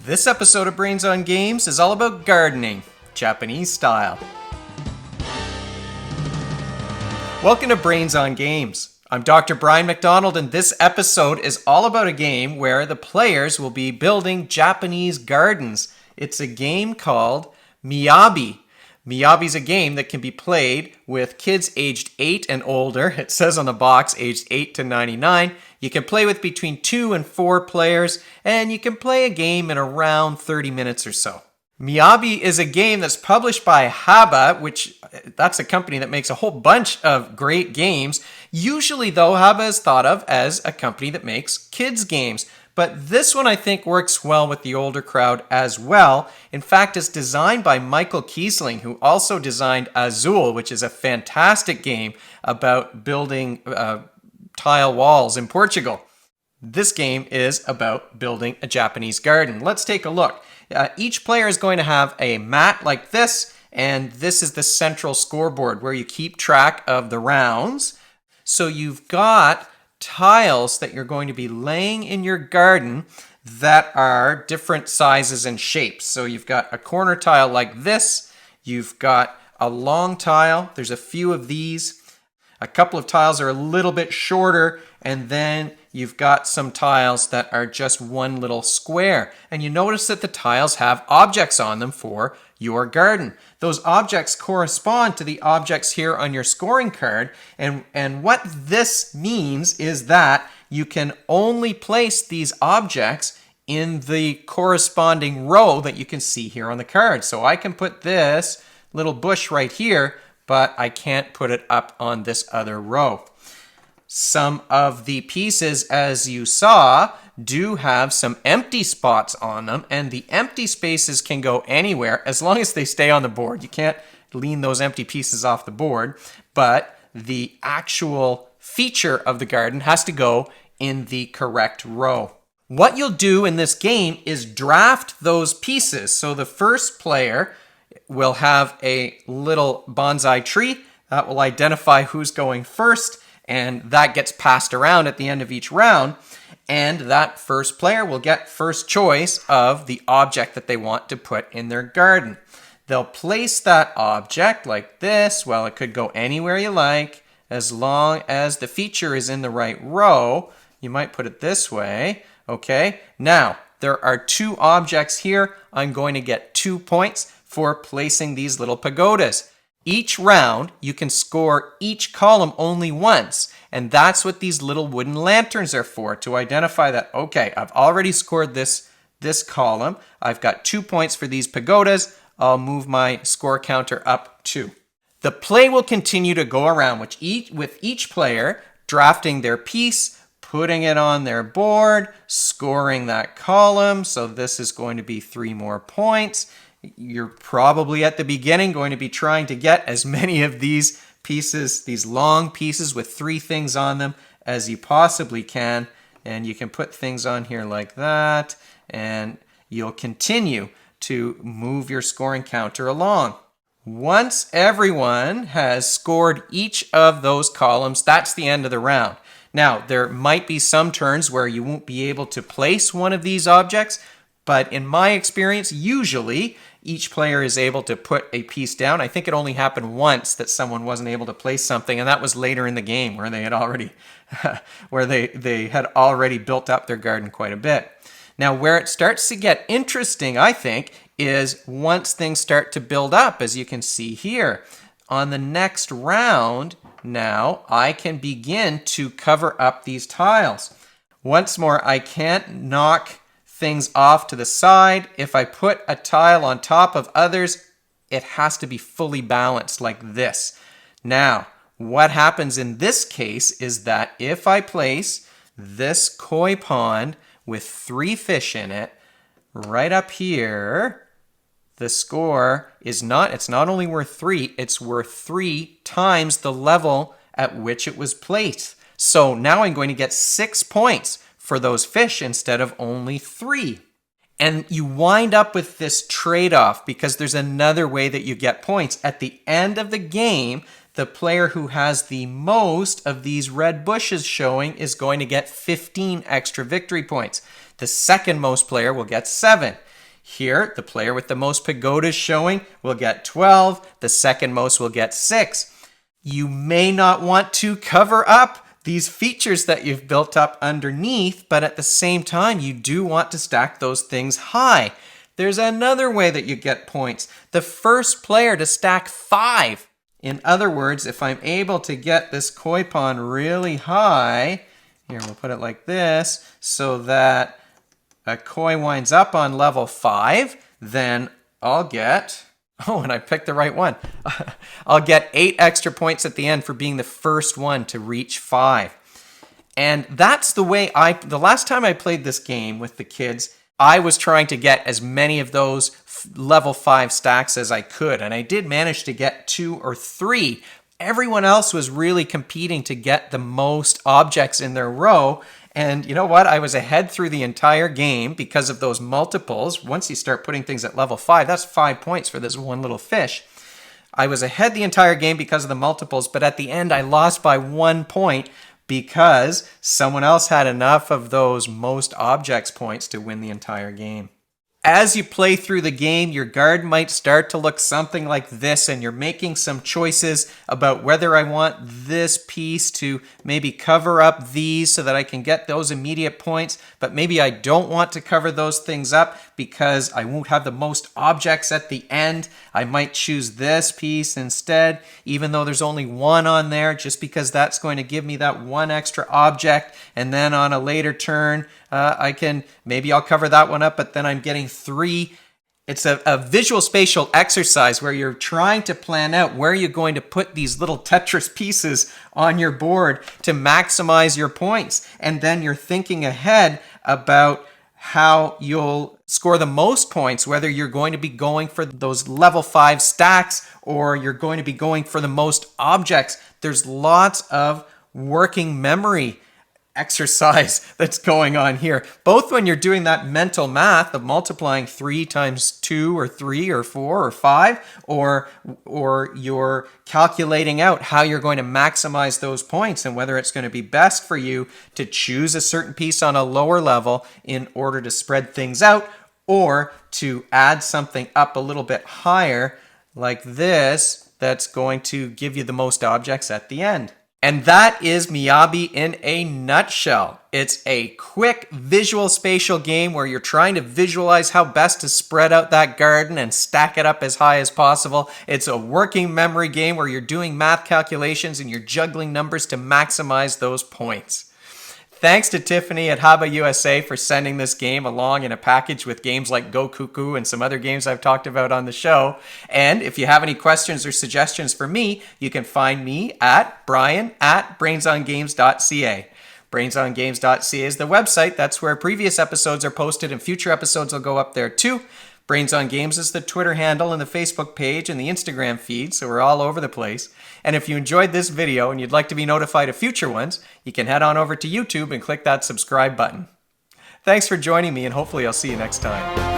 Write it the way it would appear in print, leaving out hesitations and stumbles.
This episode of Brains on Games is all about gardening, Japanese style. Welcome to Brains on Games. I'm Dr. Brian McDonald, and this episode is all about a game where the players will be building Japanese gardens. It's a game called Miyabi. Miyabi is a game that can be played with kids aged 8 and older. It says on the box aged 8 to 99. You can play with between 2 and 4 players, and you can play a game in around 30 minutes or so. Miyabi is a game that's published by HABA, which that's a company that makes a whole bunch of great games. Usually, though, HABA is thought of as a company that makes kids' games. But this one, I think, works well with the older crowd as well. In fact, it's designed by Michael Kiesling, who also designed Azul, which is a fantastic game about building tile walls in Portugal. This game is about building a Japanese garden. Let's take a look. Each player is going to have a mat like this, and this is the central scoreboard where you keep track of the rounds. So you've got tiles that you're going to be laying in your garden that are different sizes and shapes. So you've got a corner tile like this. You've got a long tile. There's a few of these. A couple of tiles are a little bit shorter, and then you've got some tiles that are just one little square. And you notice that the tiles have objects on them for your garden. Those objects correspond to the objects here on your scoring card. And what this means is that you can only place these objects in the corresponding row that you can see here on the card. So I can put this little bush right here, but I can't put it up on this other row. Some of the pieces, as you saw, do have some empty spots on them, and the empty spaces can go anywhere as long as they stay on the board. You can't lean those empty pieces off the board, but the actual feature of the garden has to go in the correct row. What you'll do in this game is draft those pieces. So the first player will have a little bonsai tree that will identify who's going first, and that gets passed around at the end of each round. And that first player will get first choice of the object that they want to put in their garden. They'll place that object like this. Well, it could go anywhere you like, as long as the feature is in the right row. You might put it this way. Okay, now there are 2 objects here. I'm going to get 2 points for placing these little pagodas. Each round, you can score each column only once, and that's what these little wooden lanterns are for, to identify that, okay, I've already scored this column. I've got 2 points for these pagodas. I'll move my score counter up 2. The play will continue to go around with each player drafting their piece, putting it on their board, scoring that column. So this is going to be 3 more points. You're probably at the beginning going to be trying to get as many of these pieces, these long pieces with 3 things on them, as you possibly can. And you can put things on here like that, and you'll continue to move your scoring counter along. Once everyone has scored each of those columns, that's the end of the round. Now, there might be some turns where you won't be able to place one of these objects, but in my experience, usually each player is able to put a piece down. I think it only happened once that someone wasn't able to place something, and that was later in the game where they had already they had already built up their garden quite a bit. Now, where it starts to get interesting, I think, is once things start to build up, as you can see here. On the next round, now I can begin to cover up these tiles. Once more, I can't knock things off to the side. If I put a tile on top of others, it has to be fully balanced like this. Now, what happens in this case is that if I place this koi pond with 3 fish in it right up here, the score is it's not only worth 3, it's worth 3 times the level at which it was placed. So now I'm going to get 6 points for those fish instead of only 3. And you wind up with this trade-off because there's another way that you get points. At the end of the game, the player who has the most of these red bushes showing is going to get 15 extra victory points. The second most player will get 7. Here, the player with the most pagodas showing will get 12. The second most will get 6. You may not want to cover up these features that you've built up underneath, but at the same time, you do want to stack those things high. There's another way that you get points. The first player to stack 5. In other words, if I'm able to get this koi pond really high, here we'll put it like this, so that a koi winds up on level 5, then I'll get, oh, and I picked the right one. I'll get 8 extra points at the end for being the first one to reach 5. And that's the way the last time I played this game with the kids, I was trying to get as many of those level 5 stacks as I could, and I did manage to get 2 or 3. Everyone else was really competing to get the most objects in their row, and you know what? I was ahead through the entire game because of those multiples. Once you start putting things at level 5, that's 5 points for this one little fish. I was ahead the entire game because of the multiples, but at the end I lost by 1 point because someone else had enough of those most objects points to win the entire game. As you play through the game, your garden might start to look something like this, and you're making some choices about whether I want this piece to maybe cover up these so that I can get those immediate points, but maybe I don't want to cover those things up because I won't have the most objects at the end. I might choose this piece instead, even though there's only 1 on there, just because that's going to give me that 1 extra object, and then on a later turn, maybe I'll cover that one up, but then I'm getting 3. It's a visual spatial exercise where you're trying to plan out where you're going to put these little Tetris pieces on your board to maximize your points. And then you're thinking ahead about how you'll score the most points, whether you're going to be going for those level 5 stacks or you're going to be going for the most objects. There's lots of working memory exercise that's going on here, both when you're doing that mental math of multiplying 3 times 2 or 3 or 4 or 5, or you're calculating out how you're going to maximize those points and whether it's going to be best for you to choose a certain piece on a lower level in order to spread things out, or to add something up a little bit higher like this that's going to give you the most objects at the end. And that is Miyabi in a nutshell. It's a quick visual spatial game where you're trying to visualize how best to spread out that garden and stack it up as high as possible. It's a working memory game where you're doing math calculations and you're juggling numbers to maximize those points. Thanks to Tiffany at HABA USA for sending this game along in a package with games like Go Cuckoo and some other games I've talked about on the show. And if you have any questions or suggestions for me, you can find me at brian@brainsongames.ca. Brainsongames.ca is the website. That's where previous episodes are posted, and future episodes will go up there too. Brains on Games is the Twitter handle and the Facebook page and the Instagram feed, so we're all over the place. And if you enjoyed this video and you'd like to be notified of future ones, you can head on over to YouTube and click that subscribe button. Thanks for joining me, and hopefully I'll see you next time.